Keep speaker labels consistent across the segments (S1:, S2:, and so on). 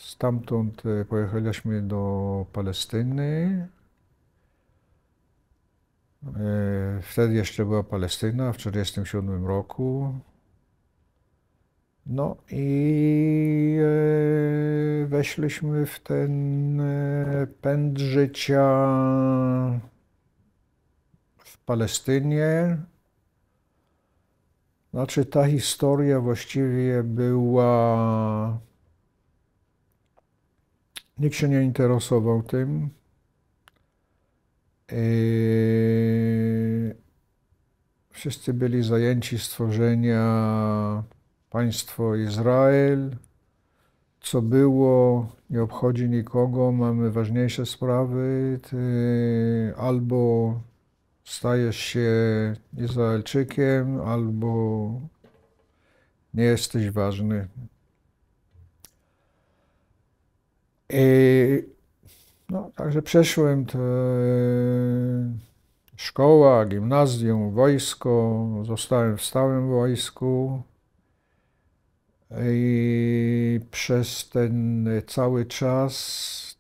S1: Stamtąd pojechaliśmy do Palestyny. Wtedy jeszcze była Palestyna, w 1947 roku. No i weszliśmy w ten pęd życia w Palestynie. Znaczy ta historia właściwie była... Nikt się nie interesował tym. Wszyscy byli zajęci stworzenia państwo Izrael. Co było, nie obchodzi nikogo, mamy ważniejsze sprawy. Albo stajesz się Izraelczykiem, albo nie jesteś ważny. No, także przeszłem szkoła, gimnazjum, wojsko, zostałem w stałym wojsku i przez ten cały czas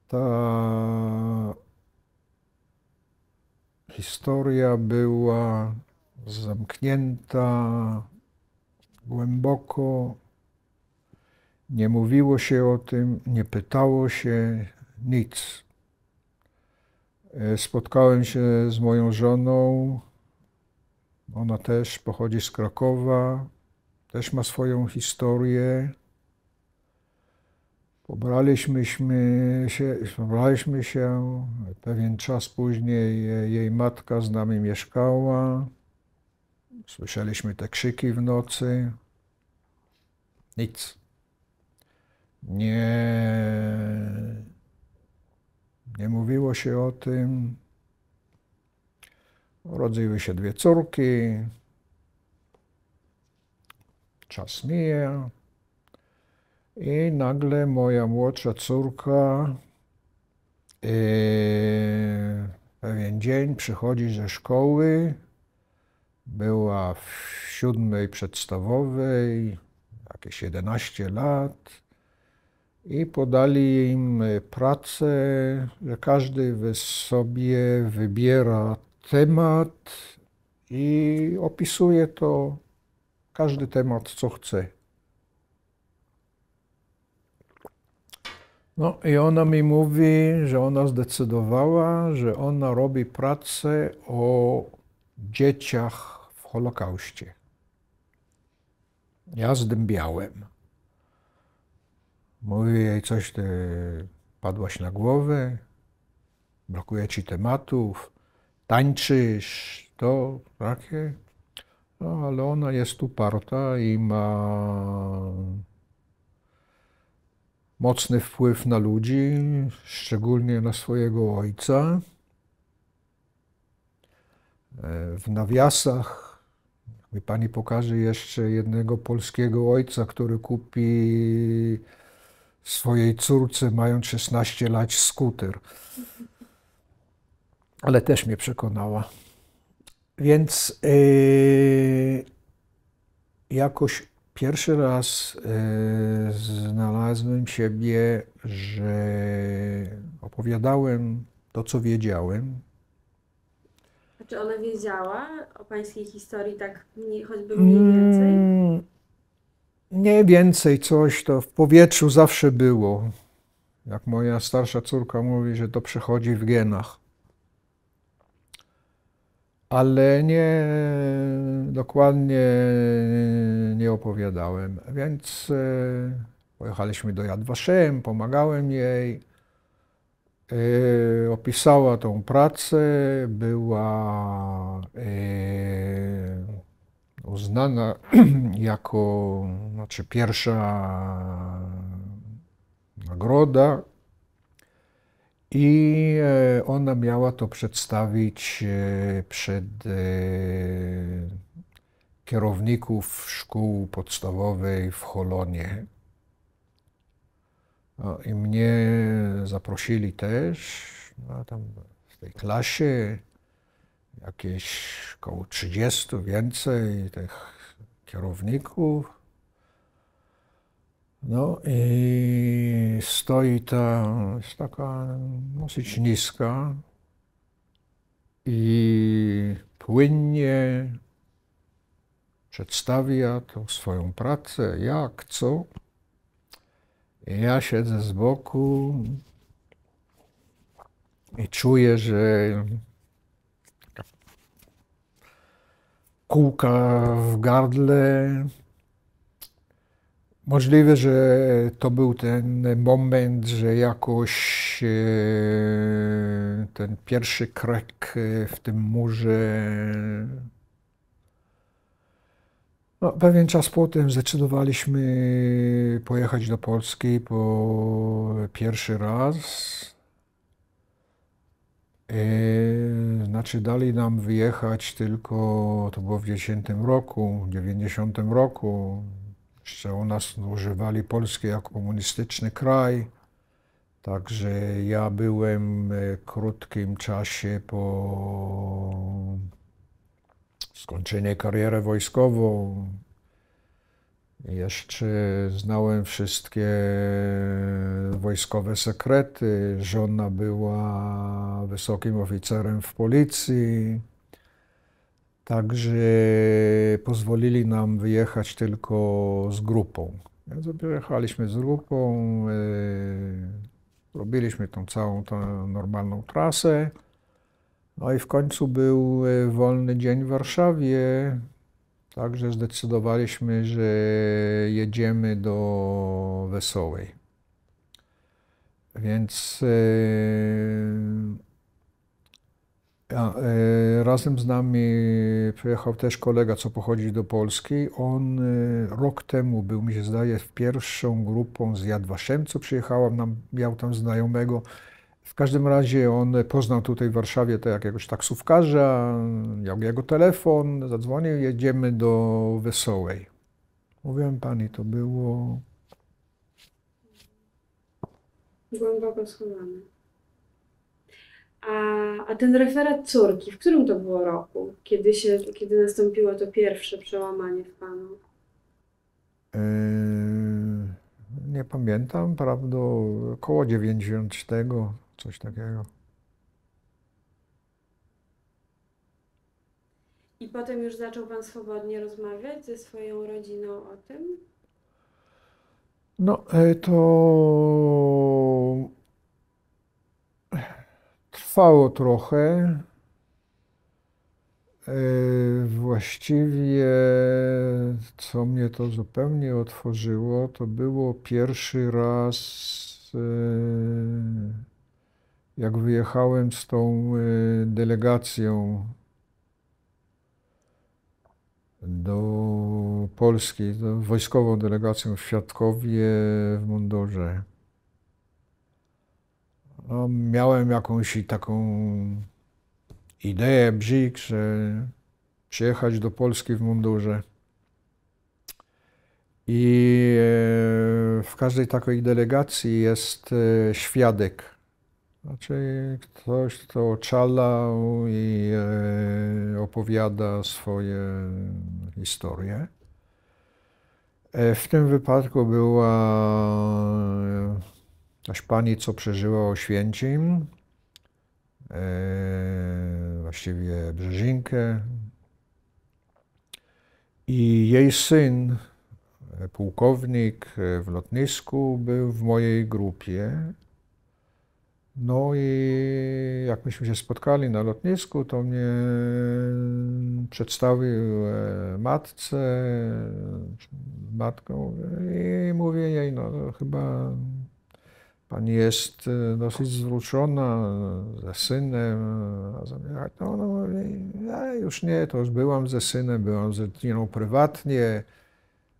S1: ta historia była zamknięta głęboko, nie mówiło się o tym, nie pytało się nic. Spotkałem się z moją żoną, ona też pochodzi z Krakowa, też ma swoją historię. Pobraliśmy się, pewien czas później jej matka z nami mieszkała. Słyszeliśmy te krzyki w nocy. Nic. Nie mówiło się o tym. Urodziły się 2 córki. Czas mija. I nagle moja młodsza córka pewien dzień przychodzi ze szkoły. Była w 7. podstawowej, jakieś 11 lat. I podali im pracę, że każdy sobie wybiera temat i opisuje to, każdy temat, co chce. No i ona mi mówi, że ona zdecydowała, że ona robi pracę o dzieciach w Holokauście. Ja zdębiałem. Mówię jej, coś ty padłaś na głowę, brakuje ci tematów, tańczysz, to takie. No ale ona jest uparta i ma mocny wpływ na ludzi, szczególnie na swojego ojca. W nawiasach mi pani pokaże jeszcze jednego polskiego ojca, który kupi swojej córce, mając 16 lat, skuter. Ale też mnie przekonała. Więc jakoś pierwszy raz znalazłem siebie, że opowiadałem to, co wiedziałem.
S2: A czy ona wiedziała o pańskiej historii tak choćby mniej więcej?
S1: Mniej więcej coś to w powietrzu zawsze było. Jak moja starsza córka mówi, że to przechodzi w genach. Ale nie, dokładnie nie opowiadałem. Więc pojechaliśmy do Yad Vashem, pomagałem jej. Opisała tą pracę, była uznana jako, znaczy pierwsza nagroda i ona miała to przedstawić przed kierowników szkół podstawowej w Cholonie. No, i mnie zaprosili też, no, tam w tej klasie jakieś około 30 więcej tych kierowników. No i stoi jest taka dosyć niska i płynnie przedstawia tą swoją pracę, jak, co. I ja siedzę z boku i czuję, że kółka w gardle. Możliwe, że to był ten moment, że jakoś ten pierwszy krek w tym murze. No, pewien czas potem zdecydowaliśmy pojechać do Polski po pierwszy raz. Znaczy dali nam wyjechać tylko, to było w 90 roku. Jeszcze u nas używali Polski jako komunistyczny kraj. Także ja byłem w krótkim czasie po skończeniu kariery wojskową. Jeszcze znałem wszystkie wojskowe sekrety. Żona była wysokim oficerem w policji. Także pozwolili nam wyjechać tylko z grupą. Więc wyjechaliśmy z grupą, robiliśmy tą całą tą normalną trasę. No i w końcu był wolny dzień w Warszawie. Także zdecydowaliśmy, że jedziemy do Wesołej. Więc razem z nami przyjechał też kolega, co pochodzi do Polski. On rok temu był, mi się zdaje, pierwszą grupą z Yad Vashem, co przyjechała, miał tam znajomego. W każdym razie on poznał tutaj w Warszawie jakiegoś taksówkarza, miał jego telefon, zadzwonił, jedziemy do Wesołej. Mówiłem pani, to było...
S2: Głęboko schowane. A ten referat córki, w którym to było roku? Kiedy nastąpiło to pierwsze przełamanie w panu?
S1: Nie pamiętam, prawda, około 90, coś takiego.
S2: I potem już zaczął pan swobodnie rozmawiać ze swoją rodziną o tym?
S1: No, to trwało trochę. Właściwie, co mnie to zupełnie otworzyło, to było pierwszy raz, jak wyjechałem z tą delegacją do Polski, wojskową delegacją w Świadkowie w mundurze. No, miałem jakąś taką ideę, bzik, że przyjechać do Polski w mundurze. I w każdej takiej delegacji jest świadek. Znaczy ktoś, kto oczalał i opowiada swoje historie. W tym wypadku była jakaś pani, co przeżyła Oświęcim, właściwie Brzezinkę. I jej syn, pułkownik w lotnisku, był w mojej grupie. No i jak myśmy się spotkali na lotnisku, to mnie przedstawił matką i mówię jej, no chyba pani jest dosyć zwrócona ze synem. No, ja już nie, to już byłam ze synem, byłam z Tiną prywatnie,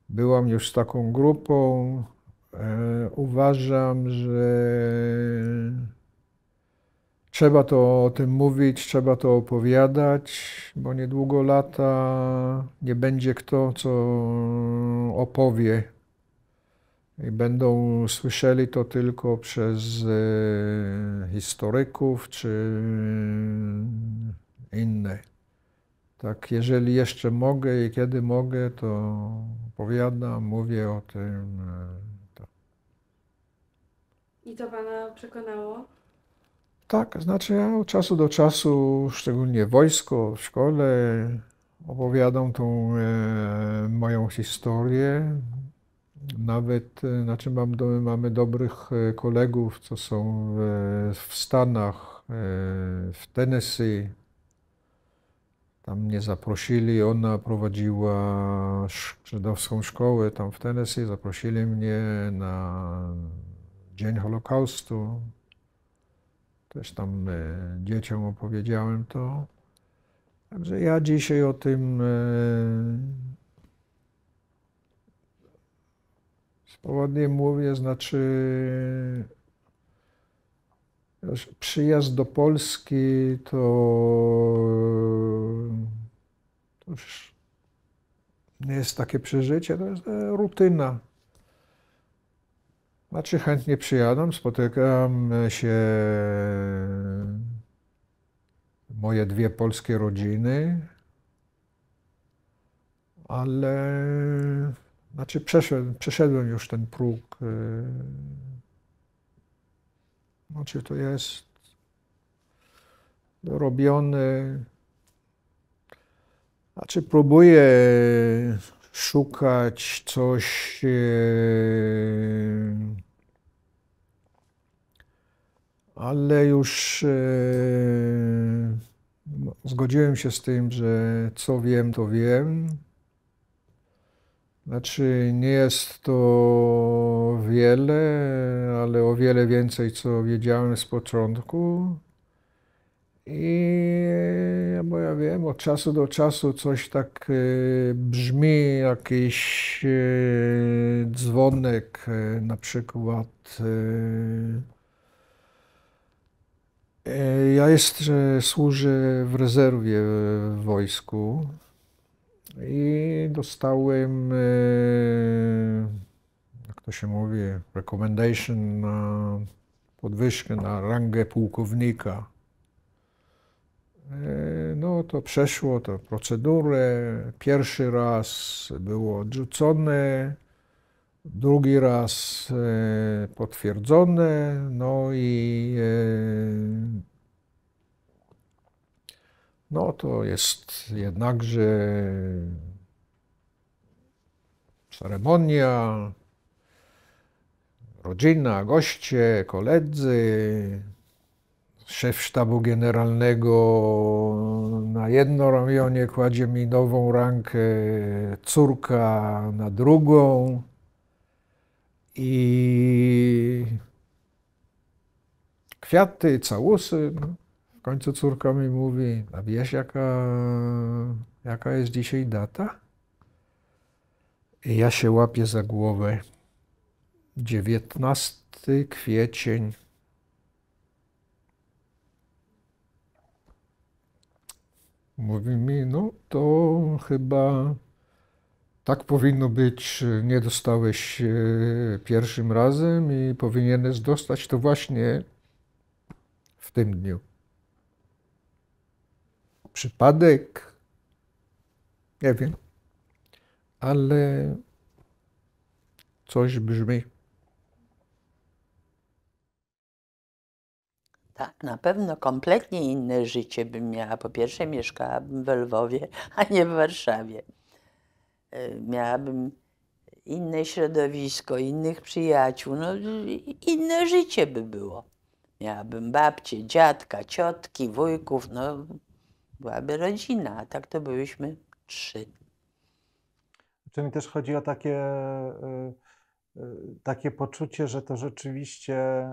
S1: byłam już z taką grupą. Uważam, że trzeba to o tym mówić, trzeba to opowiadać, bo niedługo lata nie będzie kto, co opowie. I będą słyszeli to tylko przez historyków czy inne. Tak, jeżeli jeszcze mogę i kiedy mogę, to opowiadam, mówię o tym.
S2: I to pana przekonało?
S1: Tak, znaczy ja od czasu do czasu, szczególnie wojsko, w szkole, opowiadam tą moją historię. Nawet, znaczy mamy dobrych kolegów, co są w Stanach, w Tennessee. Tam mnie zaprosili, ona prowadziła żydowską szkołę tam w Tennessee. Zaprosili mnie na Dzień Holokaustu. Też tam dzieciom opowiedziałem to. Także ja dzisiaj o tym swobodnie mówię, znaczy przyjazd do Polski to już nie jest takie przeżycie, to jest rutyna. Znaczy chętnie przyjadę, spotykam się moje dwie polskie rodziny, ale znaczy przeszedłem już ten próg. Znaczy to jest robione. Znaczy próbuję szukać coś, ale już zgodziłem się z tym, że co wiem, to wiem. Znaczy nie jest to wiele, ale o wiele więcej, co wiedziałem z początku. Bo ja wiem, od czasu do czasu coś tak brzmi, jakiś dzwonek na przykład. Ja służę w rezerwie w wojsku i dostałem, jak to się mówi, recommendation na podwyżkę na rangę pułkownika. No to przeszło tę procedurę. Pierwszy raz było odrzucone, drugi raz potwierdzone, no i no to jest jednakże ceremonia, rodzina, goście, koledzy. Szef sztabu generalnego na jedno ramionie kładzie mi nową rankę, córka na drugą i kwiaty, całusy. W końcu córka mi mówi, a wiesz jaka jest dzisiaj data? I ja się łapię za głowę. 19 kwiecień. Mówi mi, no to chyba tak powinno być, nie dostałeś pierwszym razem i powinieneś dostać to właśnie w tym dniu. Przypadek? Nie wiem, ale coś brzmi.
S3: Tak, na pewno kompletnie inne życie bym miała. Po pierwsze mieszkałabym we Lwowie, a nie w Warszawie. Miałabym inne środowisko, innych przyjaciół, no inne życie by było. Miałabym babcię, dziadka, ciotki, wujków, no byłaby rodzina, a tak to byłyśmy 3.
S4: Czy mi też chodzi o takie poczucie, że to rzeczywiście,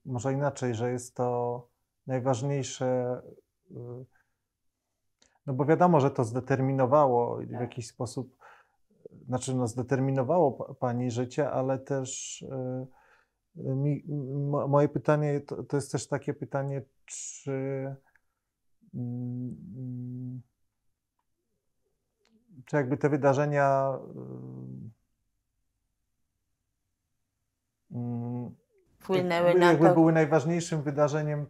S4: może inaczej, że jest to najważniejsze, no bo wiadomo, że to zdeterminowało w jakiś sposób, znaczy no zdeterminowało pani życie, ale też moje pytanie to jest też takie pytanie, czy jakby te wydarzenia
S3: Wpłynęły na
S4: jakby
S3: to,
S4: były najważniejszym wydarzeniem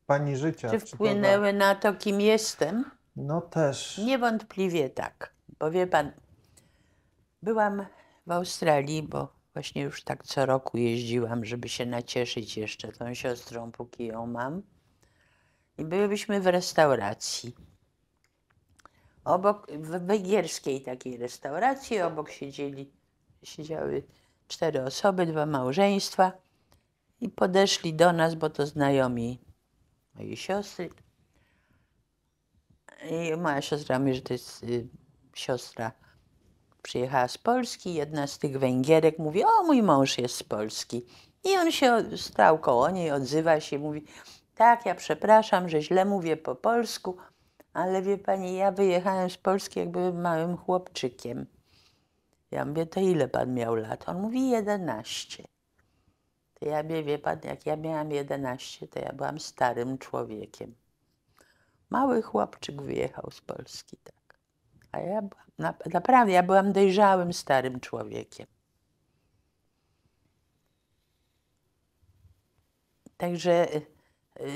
S4: pani życia.
S3: czy wpłynęły na to, kim jestem?
S4: No też.
S3: Niewątpliwie tak, bo wie pan, byłam w Australii, bo Właśnie już tak co roku jeździłam, żeby się nacieszyć jeszcze tą siostrą, póki ją mam. I byliśmy w restauracji. Obok, w węgierskiej takiej restauracji, obok siedziały 4 osoby, 2 małżeństwa i podeszli do nas, bo to znajomi mojej siostry. I moja siostra mówi, że to jest siostra, przyjechała z Polski, jedna z tych Węgierek mówi, o, mój mąż jest z Polski. I on się stał koło niej, odzywa się, mówi, tak, ja przepraszam, że źle mówię po polsku, ale wie pani, ja wyjechałem z Polski, jak byłem małym chłopczykiem. Ja mówię, to ile pan miał lat? On mówi, 11. To ja mówię, wie pan, jak ja miałam 11, to ja byłam starym człowiekiem. Mały chłopczyk wyjechał z Polski, tak. A ja byłam, naprawdę, ja byłam dojrzałym, starym człowiekiem. Także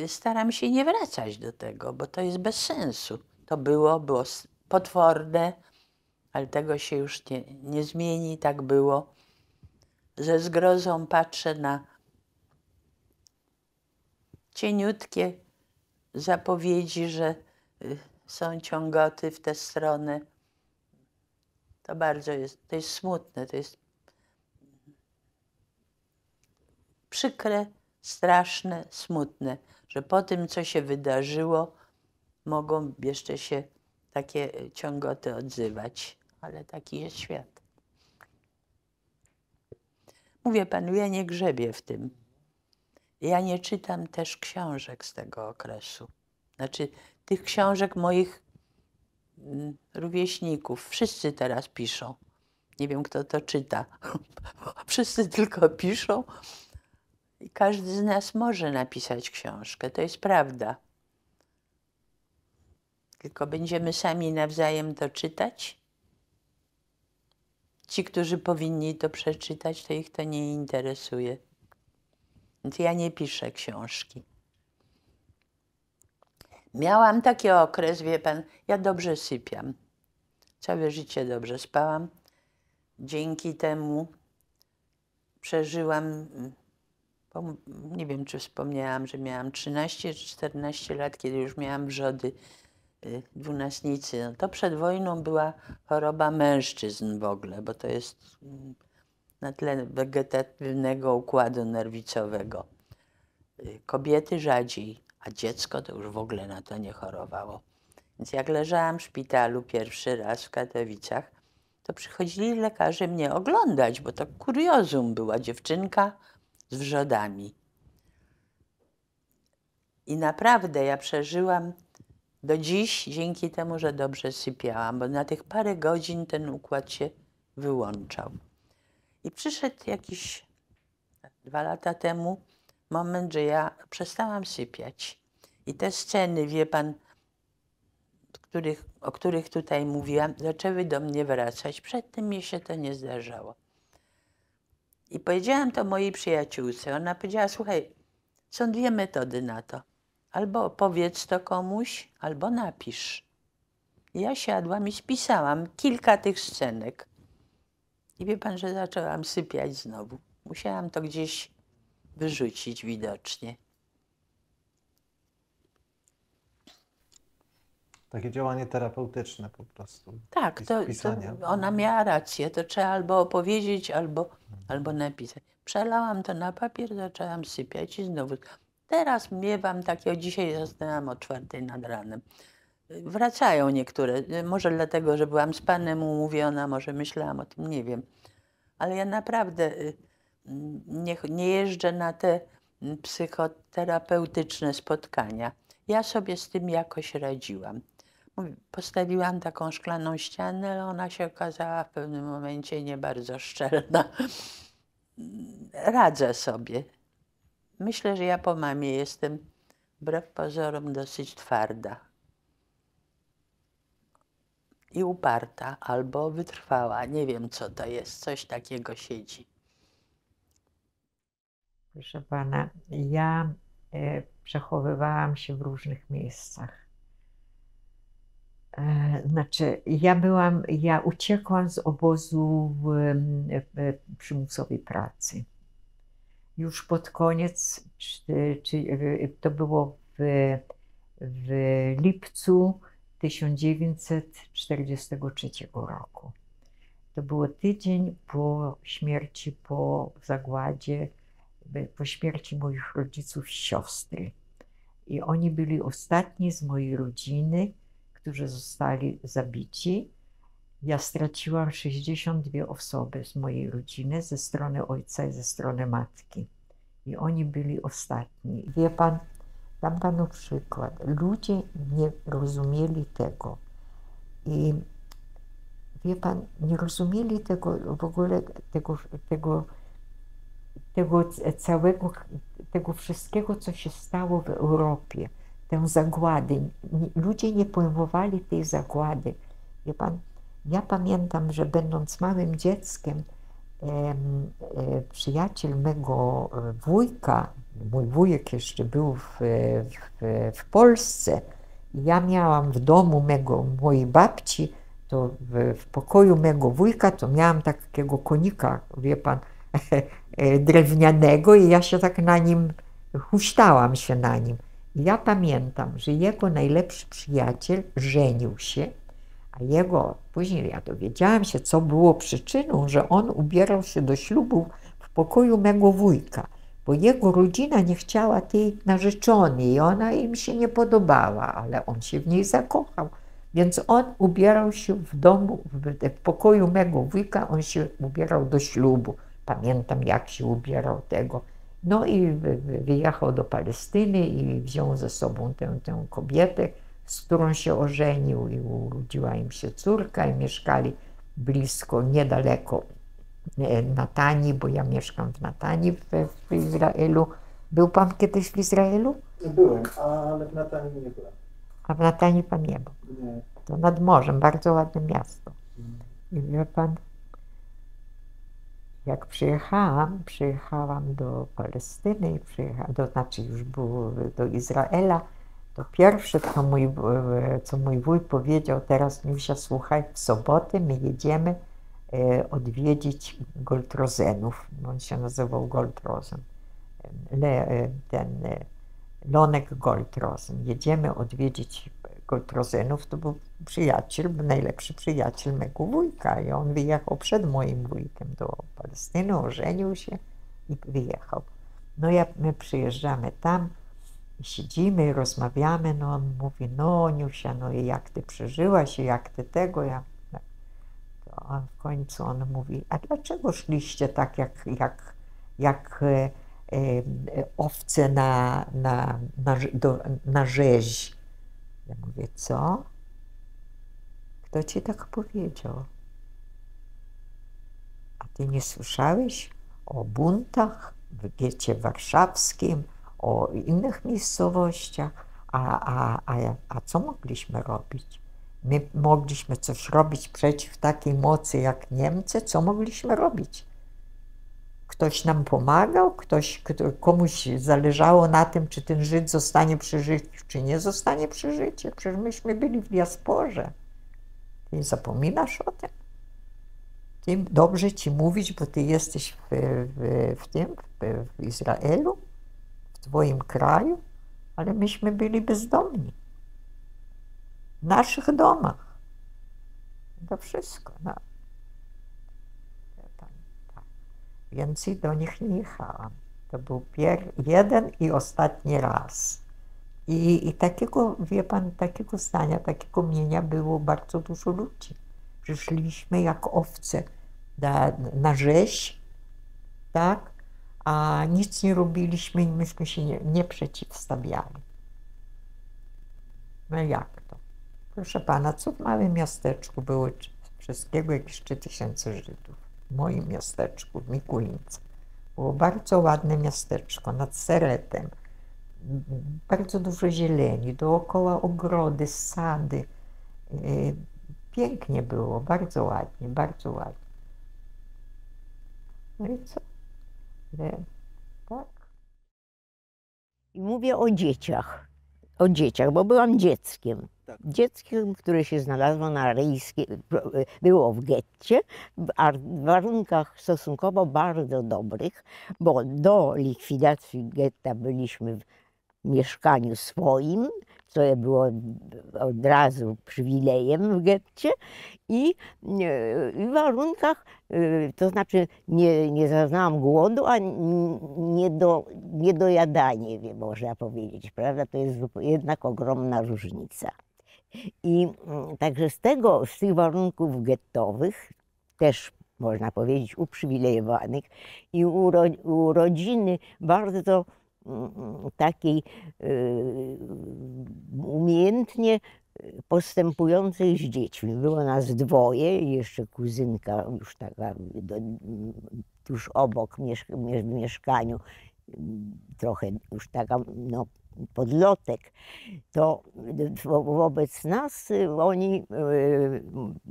S3: staram się nie wracać do tego, bo to jest bez sensu. To było potworne, ale tego się już nie zmieni, tak było. Ze zgrozą patrzę na cieniutkie zapowiedzi, że są ciągoty w tę stronę. To bardzo to jest smutne, to jest przykre, straszne, smutne, że po tym, co się wydarzyło, mogą jeszcze się takie ciągoty odzywać. Ale taki jest świat. Mówię panu, ja nie grzebię w tym. Ja nie czytam też książek z tego okresu. Znaczy, tych książek moich rówieśników. Wszyscy teraz piszą. Nie wiem, kto to czyta. Wszyscy tylko piszą. I każdy z nas może napisać książkę. To jest prawda. Tylko będziemy sami nawzajem to czytać. Ci, którzy powinni to przeczytać, to ich to nie interesuje. Więc ja nie piszę książki. Miałam taki okres, wie pan, ja dobrze sypiam. Całe życie dobrze spałam. Dzięki temu przeżyłam, nie wiem, czy wspomniałam, że miałam 13 czy 14 lat, kiedy już miałam wrzody dwunastnicy. No to przed wojną była choroba mężczyzn w ogóle, bo to jest na tle wegetatywnego układu nerwicowego. Kobiety rzadziej, a dziecko to już w ogóle na to nie chorowało. Więc jak leżałam w szpitalu pierwszy raz w Katowicach, to przychodzili lekarze mnie oglądać, bo to kuriozum, była dziewczynka z wrzodami. I naprawdę ja przeżyłam do dziś dzięki temu, że dobrze sypiałam, bo na tych parę godzin ten układ się wyłączał. I przyszedł jakiś 2 lata temu moment, że ja przestałam sypiać. I te sceny, wie pan, o których tutaj mówiłam, zaczęły do mnie wracać. Przedtem mi się to nie zdarzało. I powiedziałam to mojej przyjaciółce. Ona powiedziała, słuchaj, są 2 metody na to. Albo opowiedz to komuś, albo napisz. I ja siadłam i spisałam kilka tych scenek. I wie pan, że zaczęłam sypiać znowu. Musiałam to gdzieś wyrzucić widocznie.
S4: Takie działanie terapeutyczne po prostu.
S3: Tak, to ona miała rację. To trzeba albo opowiedzieć, albo napisać. Przelałam to na papier, zaczęłam sypiać i znowu. Teraz miewam takiego, dzisiaj zasnęłam o 4 nad ranem. Wracają niektóre, może dlatego, że byłam z panem umówiona, może myślałam o tym, nie wiem. Ale ja naprawdę nie jeżdżę na te psychoterapeutyczne spotkania. Ja sobie z tym jakoś radziłam. Postawiłam taką szklaną ścianę, ale ona się okazała w pewnym momencie nie bardzo szczelna. Radzę sobie. Myślę, że ja po mamie jestem wbrew pozorom dosyć twarda. I uparta, albo wytrwała. Nie wiem, co to jest. Coś takiego siedzi.
S5: Proszę pana, ja przechowywałam się w różnych miejscach. Znaczy, ja uciekłam z obozu przymusowej pracy. Już pod koniec, to było w lipcu 1943 roku. To było tydzień po śmierci, po zagładzie, po śmierci moich rodziców, siostry. I oni byli ostatni z mojej rodziny, którzy zostali zabici. Ja straciłam 62 osoby z mojej rodziny, ze strony ojca i ze strony matki. I oni byli ostatni. Wie pan, dam panu przykład. Ludzie nie rozumieli tego. I wie pan, nie rozumieli tego w ogóle, tego wszystkiego, co się stało w Europie. Tę zagładę. Ludzie nie pojmowali tej zagłady. Wie pan, ja pamiętam, że będąc małym dzieckiem, przyjaciel mego wujka, mój wujek jeszcze był w Polsce, ja miałam w domu mojej babci, to w pokoju mego wujka, to miałam takiego konika, wie pan, drewnianego i ja się tak na nim, huśtałam się na nim. I ja pamiętam, że jego najlepszy przyjaciel żenił się, a później ja dowiedziałam się, co było przyczyną, że on ubierał się do ślubu w pokoju mego wujka, bo jego rodzina nie chciała tej narzeczonej i ona im się nie podobała, ale on się w niej zakochał. Więc on ubierał się w domu, w pokoju mego wujka, on się ubierał do ślubu. Pamiętam, jak się ubierał tego. No i wyjechał do Palestyny i wziął ze sobą tę kobietę, z którą się ożenił i urodziła im się córka i mieszkali blisko, niedaleko Natanii, bo ja mieszkam w Natanii w Izraelu. Był pan kiedyś w Izraelu?
S4: Byłem, ale w Natanii nie byłem.
S5: A w Natanii pan nie był?
S4: Nie.
S5: To nad morzem, bardzo ładne miasto. I wie pan, jak przyjechałam do Palestyny, to znaczy już było do Izraela, to pierwsze, co mój wuj powiedział, teraz Miusia, słuchaj, w sobotę my jedziemy odwiedzić Goldrozenów. On się nazywał Goldrozen. Lonek Goldrozen. Jedziemy odwiedzić Goldrozenów. To był najlepszy przyjaciel mego wujka. I on wyjechał przed moim wujkiem do Palestyny, ożenił się i wyjechał. No my przyjeżdżamy tam, siedzimy, rozmawiamy, no on mówi, no Niusia, no i jak ty przeżyłaś i jak ty tego, to w końcu on mówi, a dlaczego szliście tak jak owce na rzeź? Ja mówię, co? Kto ci tak powiedział? A ty nie słyszałeś o buntach w getcie warszawskim, o innych miejscowościach? A co mogliśmy robić? My mogliśmy coś robić przeciw takiej mocy jak Niemcy? Co mogliśmy robić? Ktoś nam pomagał? Komuś zależało na tym, czy ten Żyd zostanie przy życiu, czy nie zostanie przy życiu? Przecież myśmy byli w diasporze. Ty zapominasz o tym? Dobrze ci mówić, bo ty jesteś w Izraelu, w twoim kraju, ale myśmy byli bezdomni. W naszych domach. To wszystko. No. Więcej do nich nie jechałam. To był jeden i ostatni raz. I takiego, wie pan, takiego zdania, takiego mienia było bardzo dużo ludzi. Przyszliśmy jak owce na rzeź, tak? A nic nie robiliśmy i myśmy się nie przeciwstawiali. No jak to? Proszę pana, co w małym miasteczku było wszystkiego jakieś 3000 Żydów? W moim miasteczku, w Mikulince. Było bardzo ładne miasteczko, nad Seretem. Bardzo dużo zieleni, dookoła ogrody, sady. Pięknie było, bardzo ładnie, bardzo ładnie. No i co? Tak.
S6: I mówię o dzieciach, bo byłam dzieckiem.
S4: Tak.
S6: Dzieckiem, które się znalazło na aryjskiej, było w getcie, w warunkach stosunkowo bardzo dobrych, bo do likwidacji getta byliśmy w mieszkaniu swoim, co było od razu przywilejem w getcie i w warunkach, to znaczy nie zaznałam głodu, a niedojadanie, można powiedzieć, prawda? To jest jednak ogromna różnica. I także z tych warunków gettowych, też można powiedzieć uprzywilejowanych i u rodziny bardzo takiej umiejętnie postępującej z dziećmi. Było nas dwoje i jeszcze kuzynka już taka tuż obok w mieszkaniu, trochę już taka no, podlotek, to wobec nas oni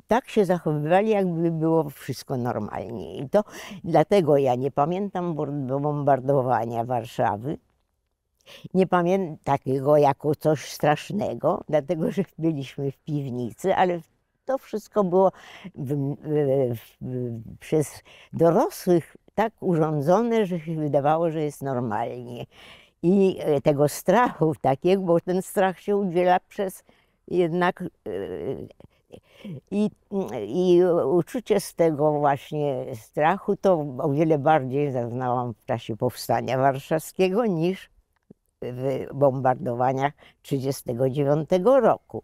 S6: tak się zachowywali, jakby było wszystko normalnie. I to dlatego ja nie pamiętam bombardowania Warszawy. Nie pamiętam takiego jako coś strasznego, dlatego że byliśmy w piwnicy, ale to wszystko było przez dorosłych tak urządzone, że się wydawało, że jest normalnie. I tego strachu takiego, bo ten strach się udziela przez jednak i uczucie z tego właśnie strachu to o wiele bardziej zaznałam w czasie Powstania Warszawskiego niż w bombardowaniach 1939 roku.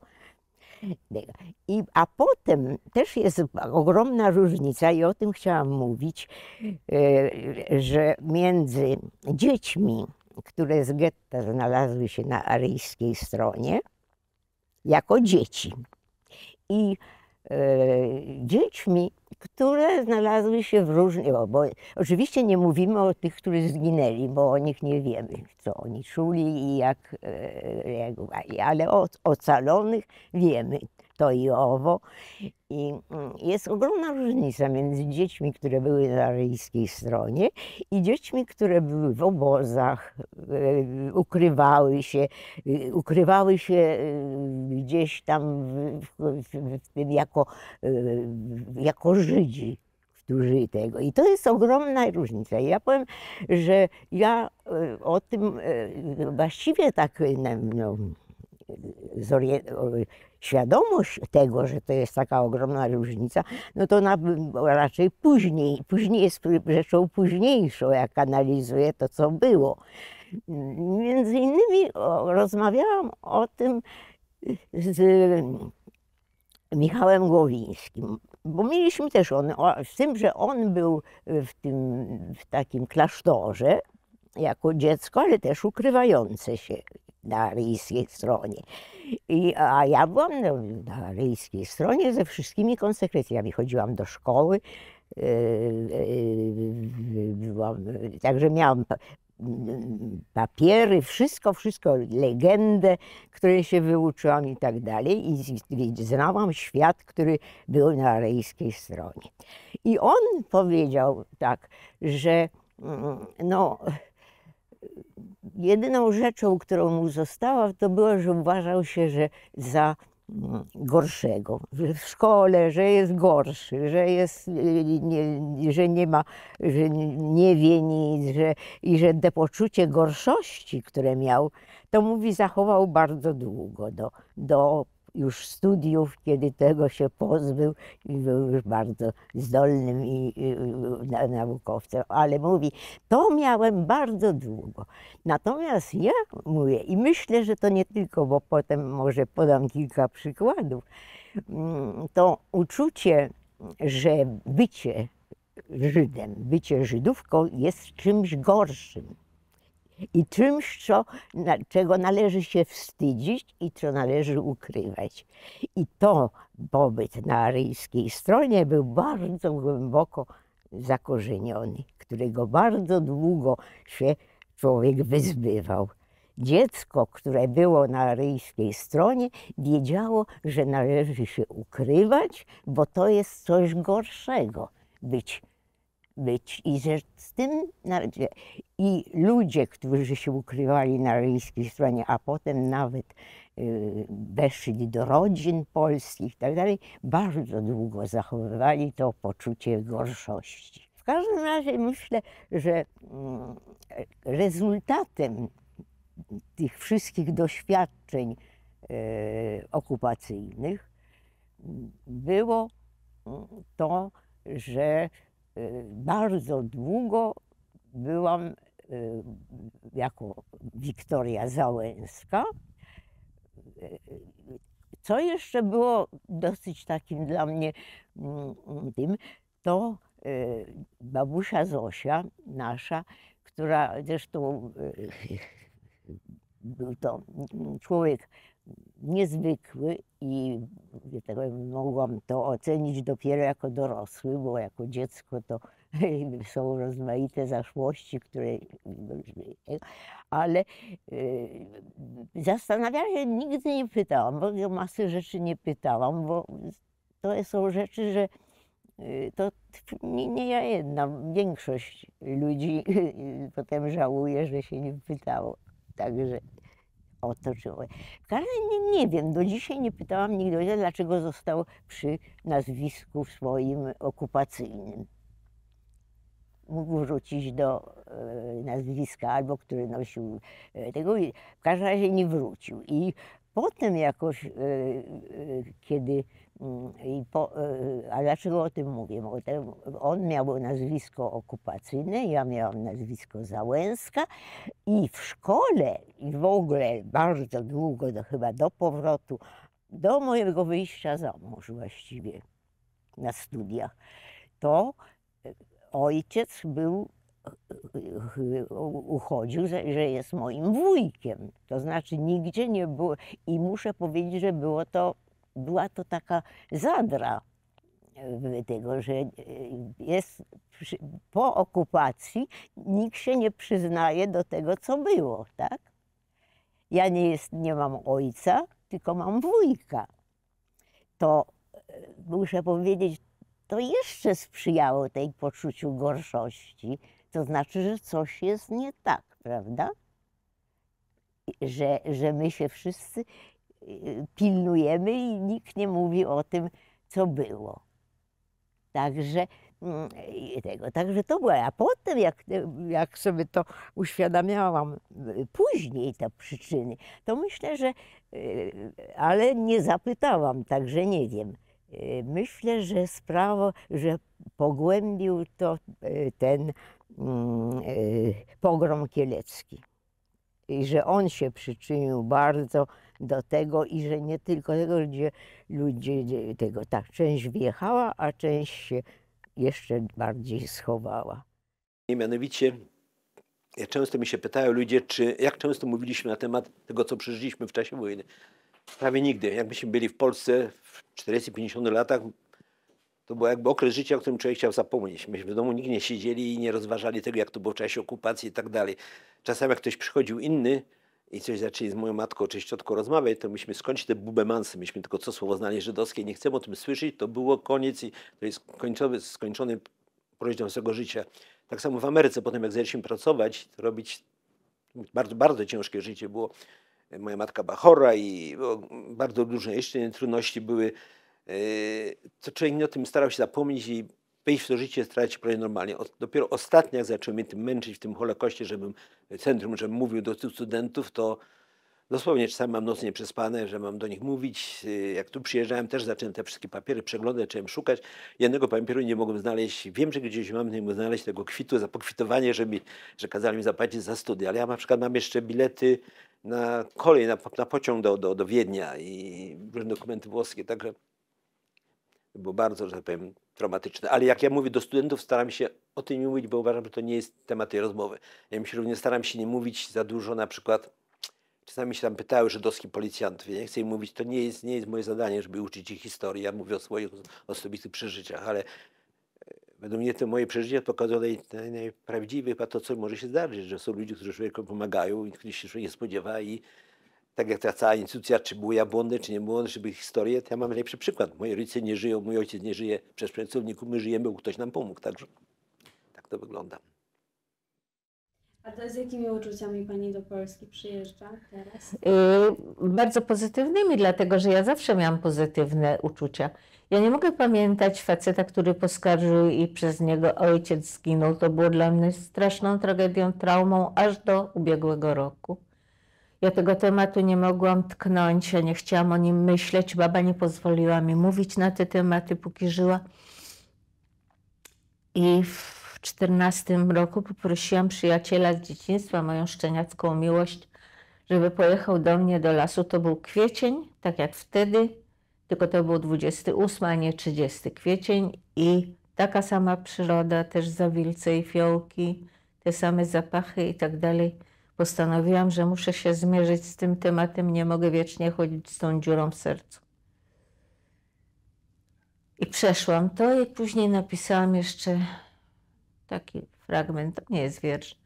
S6: A potem też jest ogromna różnica i o tym chciałam mówić, że między dziećmi, które z getta znalazły się na aryjskiej stronie, jako dzieci, i dziećmi, które znalazły się w różnych, bo oczywiście nie mówimy o tych, którzy zginęli, bo o nich nie wiemy, co oni czuli i jak ale o ocalonych wiemy to i owo. I jest ogromna różnica między dziećmi, które były na aryjskiej stronie i dziećmi, które były w obozach, ukrywały się gdzieś tam w tym jako Żydzi, którzy tego. I to jest ogromna różnica. I ja powiem, że ja o tym właściwie tak no, świadomość tego, że to jest taka ogromna różnica, no to raczej później jest rzeczą późniejszą, jak analizuję to, co było. Między innymi rozmawiałam o tym z Michałem Głowińskim, bo mieliśmy też z tym, że on był w takim klasztorze jako dziecko, ale też ukrywające się na aryjskiej stronie. A ja byłam na aryjskiej stronie ze wszystkimi konsekwencjami. Chodziłam do szkoły, także miałam papiery, wszystko, legendę, której się wyuczyłam i tak dalej. I znałam świat, który był na aryjskiej stronie. I on powiedział tak, że no, jedyną rzeczą, którą mu została, to było, że uważał się, że za gorszego, że w szkole, że jest gorszy, że nie ma, że nie wie nic, i że te poczucie gorszości, które miał, to mówi, zachował bardzo długo, do już studiów, kiedy tego się pozbył i był już bardzo zdolnym naukowcem, ale mówi, to miałem bardzo długo. Natomiast ja mówię i myślę, że to nie tylko, bo potem może podam kilka przykładów, to uczucie, że bycie Żydem, bycie Żydówką jest czymś gorszym. I czymś, czego należy się wstydzić i co należy ukrywać. I to pobyt na aryjskiej stronie był bardzo głęboko zakorzeniony, którego bardzo długo się człowiek wyzbywał. Dziecko, które było na aryjskiej stronie, wiedziało, że należy się ukrywać, bo to jest coś gorszego być i że z tym i ludzie, którzy się ukrywali na aryjskiej stronie, a potem nawet weszli do rodzin polskich i tak dalej, bardzo długo zachowywali to poczucie gorszości. W każdym razie myślę, że rezultatem tych wszystkich doświadczeń okupacyjnych było to, że bardzo długo byłam jako Wiktoria Załęska. Co jeszcze było dosyć takim dla mnie tym, to babusia Zosia nasza, która zresztą był to człowiek niezwykły i mogłam to ocenić dopiero jako dorosły, bo jako dziecko to są rozmaite zaszłości, które... Ale zastanawiałam się, nigdy nie pytałam, bo o masę rzeczy nie pytałam, bo to są rzeczy, że to nie ja jedna, większość ludzi potem żałuje, że się nie pytało. Także o to człowiek. W każdym razie nie wiem, do dzisiaj nie pytałam nigdy, dlaczego został przy nazwisku swoim okupacyjnym. Mógł wrócić do nazwiska, albo który nosił tego, w każdym razie nie wrócił. I potem jakoś, kiedy, a dlaczego o tym mówię? Bo on miał nazwisko okupacyjne, ja miałam nazwisko Załęska i w szkole i w ogóle bardzo długo, chyba do powrotu, do mojego wyjścia za mąż właściwie na studiach, to ojciec uchodził, że jest moim wujkiem. To znaczy nigdzie nie było i muszę powiedzieć, że była to taka zadra tego, że jest po okupacji nikt się nie przyznaje do tego, co było, tak? Ja nie mam ojca, tylko mam wujka. To muszę powiedzieć, to jeszcze sprzyjało tej poczuciu gorszości. To znaczy, że coś jest nie tak, prawda? Że my się wszyscy pilnujemy i nikt nie mówi o tym, co było. Także to było. A potem, jak sobie to uświadamiałam później, te przyczyny, to myślę, że, ale nie zapytałam, także nie wiem. Myślę, że że pogłębił to ten pogrom kielecki. I że on się przyczynił bardzo do tego i że nie tylko tego, gdzie ludzie tego, tak, część wjechała, a część się jeszcze bardziej schowała.
S7: I mianowicie często mi się pytają ludzie, jak często mówiliśmy na temat tego, co przeżyliśmy w czasie wojny. Prawie nigdy. Jakbyśmy byli w Polsce w 40-50 latach, to był jakby okres życia, o którym człowiek chciał zapomnieć. Myśmy w domu nigdy nie siedzieli i nie rozważali tego, jak to było w czasie okupacji i tak dalej. Czasami jak ktoś przychodził inny i coś zaczęli z moją matką czy z ciotką rozmawiać, to myśmy skończyli te bubemansy. Myśmy tylko co słowo znali żydowskie, nie chcemy o tym słyszeć, to było koniec i to jest skończony rozdział naszego życia. Tak samo w Ameryce, potem jak zaczęliśmy pracować, to robić bardzo, bardzo ciężkie życie było. Moja matka była chora i bardzo duże jeszcze trudności były. To człowiek nie o tym starał się zapomnieć i wejść w to życie, starać się prowadzić normalnie. Dopiero ostatnio, jak zacząłem mnie tym męczyć w tym Holokoście, żebym mówił do tych studentów, to dosłownie czasami mam noc nieprzespane, że mam do nich mówić. Jak tu przyjeżdżałem, też zacząłem te wszystkie papiery przeglądać, zacząłem szukać. Jednego papieru nie mogłem znaleźć. Wiem, że gdzieś mam, nie mogłem znaleźć tego kwitu za pokwitowanie, że kazali mi zapłacić za studia. Ale ja na przykład mam jeszcze bilety na kolej, na pociąg do Wiednia i różne dokumenty włoskie. Także było bardzo, że tak powiem, traumatyczne. Ale jak ja mówię do studentów, staram się o tym nie mówić, bo uważam, że to nie jest temat tej rozmowy. Ja się również staram się nie mówić za dużo, na przykład czasami się tam pytały żydowski policjantów. Ja nie chcę im mówić, to nie jest moje zadanie, żeby uczyć ich historii. Ja mówię o swoich osobistych przeżyciach, ale według mnie to moje przeżycia pokazują najprawdziwiej to, co może się zdarzyć, że są ludzie, którzy człowiekowi pomagają i których się człowiek nie spodziewa i tak jak ta cała instytucja, czy były ja błądy, czy nie błądy, czy były historie, to ja mam najlepszy przykład. Moi rodzice nie żyją, mój ojciec nie żyje przez pracowników, my żyjemy, bo ktoś nam pomógł. Także tak to wygląda.
S2: A to z jakimi uczuciami pani do Polski przyjeżdża teraz?
S6: Bardzo pozytywnymi, dlatego że ja zawsze miałam pozytywne uczucia. Ja nie mogę pamiętać faceta, który poskarżył i przez niego ojciec zginął. To było dla mnie straszną tragedią, traumą aż do ubiegłego roku. Ja tego tematu nie mogłam tknąć, ja nie chciałam o nim myśleć. Baba nie pozwoliła mi mówić na te tematy, póki żyła. I w 14 roku poprosiłam przyjaciela z dzieciństwa, moją szczeniacką miłość, żeby pojechał do mnie do lasu. To był kwiecień, tak jak wtedy, tylko to był 28, a nie 30 kwiecień i taka sama przyroda, też zawilce i fiołki, te same zapachy i tak dalej. Postanowiłam, że muszę się zmierzyć z tym tematem, nie mogę wiecznie chodzić z tą dziurą w sercu. I przeszłam to i później napisałam jeszcze taki fragment, to nie jest wiersz,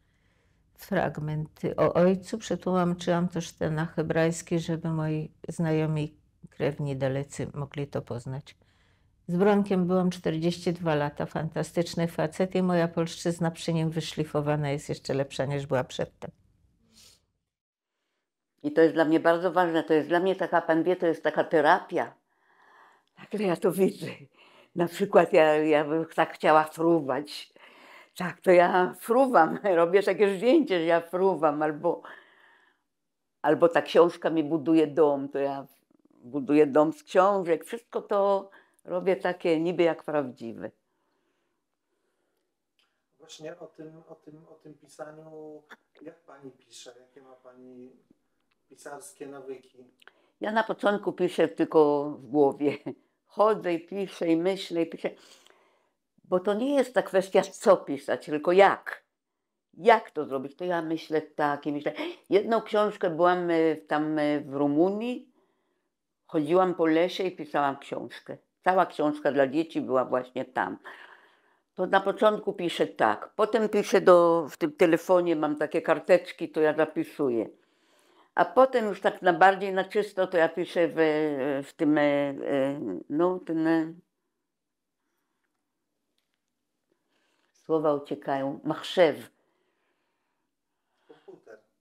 S6: fragment o ojcu. Przetłumaczyłam też ten na hebrajski, żeby moi znajomi krewni dalecy mogli to poznać. Z Bronkiem byłam 42 lata, fantastyczny facet i moja polszczyzna przy nim wyszlifowana jest jeszcze lepsza niż była przedtem.
S8: I to jest dla mnie bardzo ważne, to jest dla mnie taka, pan wie, to jest taka terapia. Tak, ja to widzę. Na przykład ja bym tak chciała fruwać. Tak, to ja fruwam, robię takie zdjęcie, że ja fruwam, albo ta książka mi buduje dom, to ja buduję dom z książek. Wszystko to robię takie niby jak prawdziwe.
S4: Właśnie o tym pisaniu, jak pani pisze, jakie ma pani pisarskie nawyki?
S8: Ja na początku piszę tylko w głowie. Chodzę i piszę i myślę i piszę. Bo to nie jest ta kwestia, co pisać, tylko jak. Jak to zrobić? To ja myślę tak i myślę. Jedną książkę byłam tam w Rumunii, chodziłam po lesie i pisałam książkę. Cała książka dla dzieci była właśnie tam. To na początku piszę tak, potem piszę w tym telefonie, mam takie karteczki, to ja zapisuję. A potem już tak bardziej na czysto, to ja piszę w tym, no ten, słowa uciekają, machszew.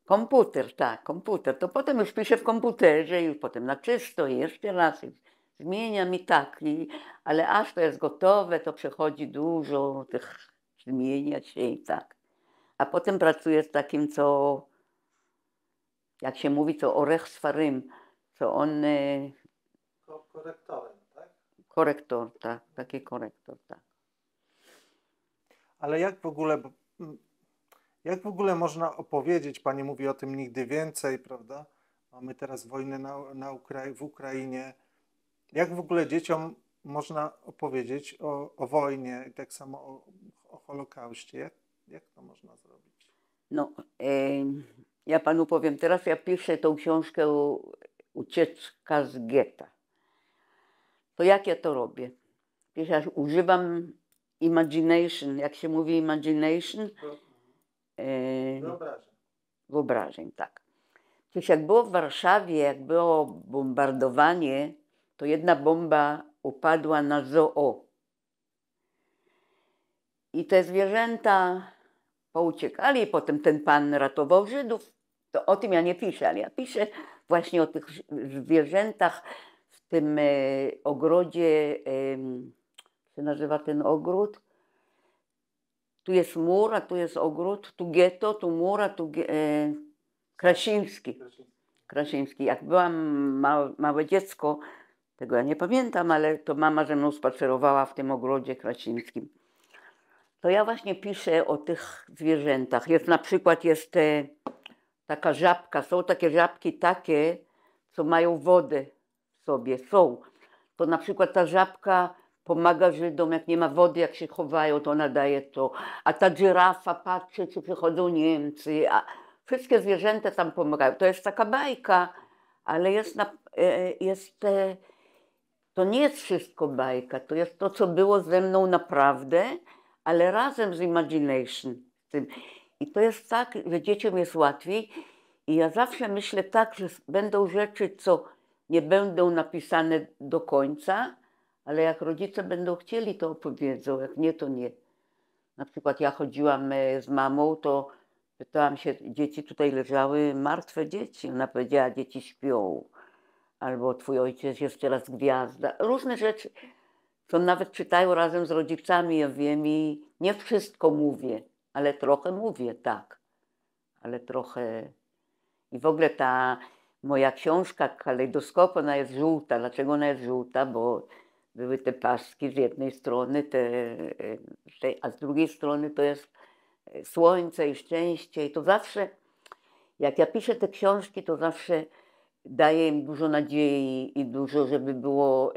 S8: Komputer, tak, komputer. To potem już piszę w komputerze i potem na czysto i jeszcze raz zmieniam i tak. Ale aż to jest gotowe, to przechodzi dużo tych zmienia się i tak. A potem pracuję z takim, co, jak się mówi, co orech sfarym, co on...
S4: Korektorem, tak?
S8: Korektor, tak, taki korektor, tak.
S4: Ale jak w ogóle można opowiedzieć, pani mówi o tym nigdy więcej, prawda? Mamy teraz wojnę w Ukrainie. Jak w ogóle dzieciom można opowiedzieć o wojnie i tak samo o Holokauście? Jak to można zrobić?
S8: No, ja panu powiem, teraz ja piszę tą książkę Ucieczka z getta. To jak ja to robię? Ja używam imagination, jak się mówi imagination? Wyobrażeń, tak. Przecież jak było w Warszawie, jak było bombardowanie, to jedna bomba upadła na zoo. I te zwierzęta pouciekali, potem ten pan ratował Żydów. To o tym ja nie piszę, ale ja piszę właśnie o tych zwierzętach w tym ogrodzie, jak się nazywa ten ogród? Tu jest mur, a tu jest ogród, tu getto, tu mur, a tu Krasiński. Jak byłam małe dziecko, tego ja nie pamiętam, ale to mama ze mną spacerowała w tym ogrodzie krasińskim. To ja właśnie piszę o tych zwierzętach. Jest na przykład taka żabka, są takie żabki takie, co mają wodę w sobie, są. To na przykład ta żabka pomaga Żydom, jak nie ma wody, jak się chowają, to ona daje to. A ta żyrafa patrzy, czy przychodzą Niemcy, a wszystkie zwierzęta tam pomagają. To jest taka bajka, ale to nie jest wszystko bajka, to jest to, co było ze mną naprawdę, ale razem z imagination. I to jest tak, że dzieciom jest łatwiej i ja zawsze myślę tak, że będą rzeczy, co nie będą napisane do końca, ale jak rodzice będą chcieli, to opowiedzą, jak nie, to nie. Na przykład ja chodziłam z mamą, to Pytałam się, dzieci tutaj leżały, martwe dzieci. Ona powiedziała, dzieci śpią. Albo twój ojciec jest teraz gwiazda. Różne rzeczy, co nawet czytają razem z rodzicami, ja wiem i nie wszystko mówię, ale trochę mówię, tak. Ale trochę... I w ogóle ta moja książka Kalejdoskop, ona jest żółta. Dlaczego ona jest żółta? Bo były te paski z jednej strony, a z drugiej strony to jest słońce i szczęście. I to zawsze, jak ja piszę te książki, to zawsze daję im dużo nadziei i dużo, żeby było,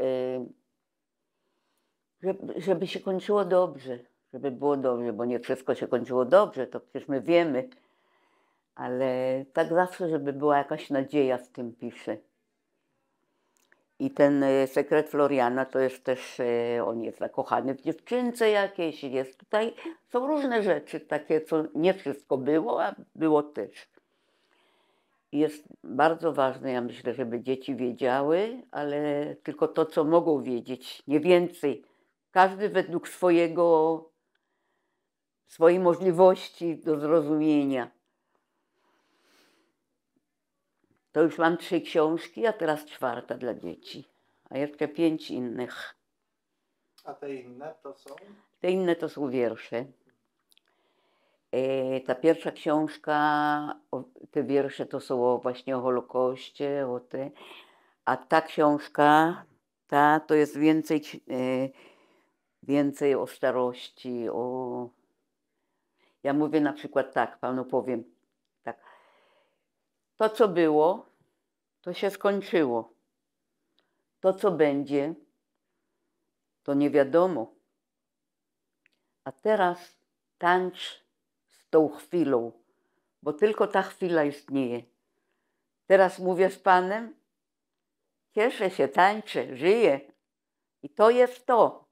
S8: żeby się kończyło dobrze. Żeby było dobrze, bo nie wszystko się kończyło dobrze, to przecież my wiemy. Ale tak zawsze, żeby była jakaś nadzieja w tym piszę. I ten sekret Floriana to jest też, on jest zakochany w dziewczynce jakiejś, jest tutaj, są różne rzeczy takie, co nie wszystko było, a było też. I jest bardzo ważne, ja myślę, żeby dzieci wiedziały, ale tylko to, co mogą wiedzieć, nie więcej. Każdy według swojej możliwości do zrozumienia. To już mam 3 książki, a teraz 4 dla dzieci, a jeszcze 5 innych.
S4: A te inne to są?
S8: Te inne to są wiersze. Ta pierwsza książka, te wiersze to są właśnie o Holokauście, a ta książka, to jest więcej o starości, Ja mówię na przykład tak, panu powiem tak. To, co było, to się skończyło. To, co będzie, to nie wiadomo. A teraz tańcz z tą chwilą, bo tylko ta chwila istnieje. Teraz mówię z Panem, cieszę się, tańczę, żyję. I to jest to.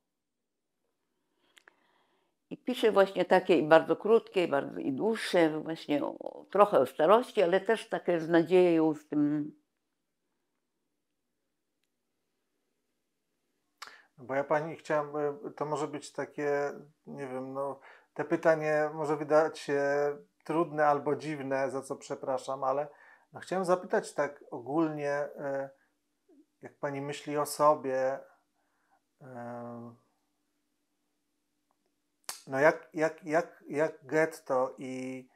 S8: I piszę właśnie takie i bardzo krótkie, i dłuższe, właśnie trochę o starości, ale też takie z nadzieją, z tym.
S4: Bo ja pani chciałem, to może być takie, nie wiem, no, te pytanie może wydać się trudne albo dziwne, za co przepraszam, ale no, chciałem zapytać tak ogólnie, jak pani myśli o sobie, no jak getto i,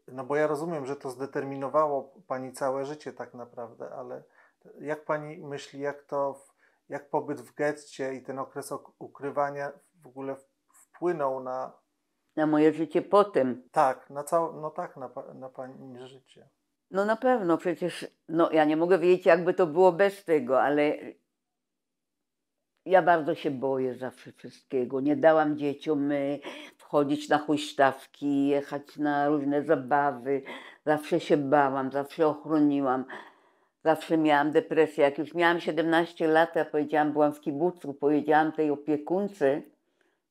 S4: no bo ja rozumiem, że to zdeterminowało pani całe życie tak naprawdę, ale jak pani myśli, jak pobyt w getcie i ten okres ukrywania w ogóle wpłynął na
S8: moje życie potem.
S4: Tak, na pani życie.
S8: No na pewno, przecież, no ja nie mogę wiedzieć, jakby to było bez tego, ale ja bardzo się boję zawsze wszystkiego. Nie dałam dzieciom wchodzić na huśtawki, jechać na różne zabawy. Zawsze się bałam, zawsze ochroniłam. Zawsze miałam depresję. Jak już miałam 17 lat, ja powiedziałam, byłam w kibucu, powiedziałam tej opiekunce,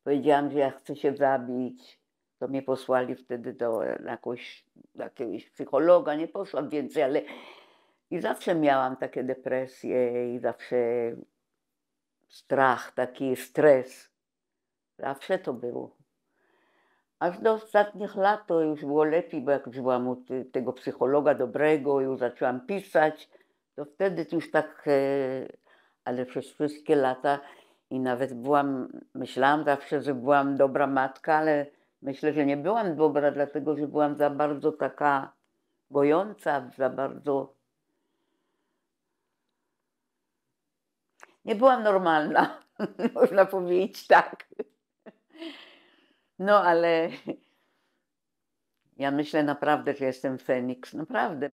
S8: powiedziałam, że ja chcę się zabić. To mnie posłali wtedy do jakiegoś psychologa, nie poszłam więcej, ale i zawsze miałam takie depresje i zawsze strach, taki stres. Zawsze to było. Aż do ostatnich lat to już było lepiej, bo jak już byłam u tego psychologa dobrego, już zaczęłam pisać, to wtedy już tak, ale przez wszystkie lata i nawet myślałam zawsze, że byłam dobra matka, ale myślę, że nie byłam dobra, dlatego że byłam za bardzo taka bojąca, za bardzo... Nie byłam normalna, można powiedzieć tak. No ale ja myślę naprawdę, że jestem Feniks, naprawdę.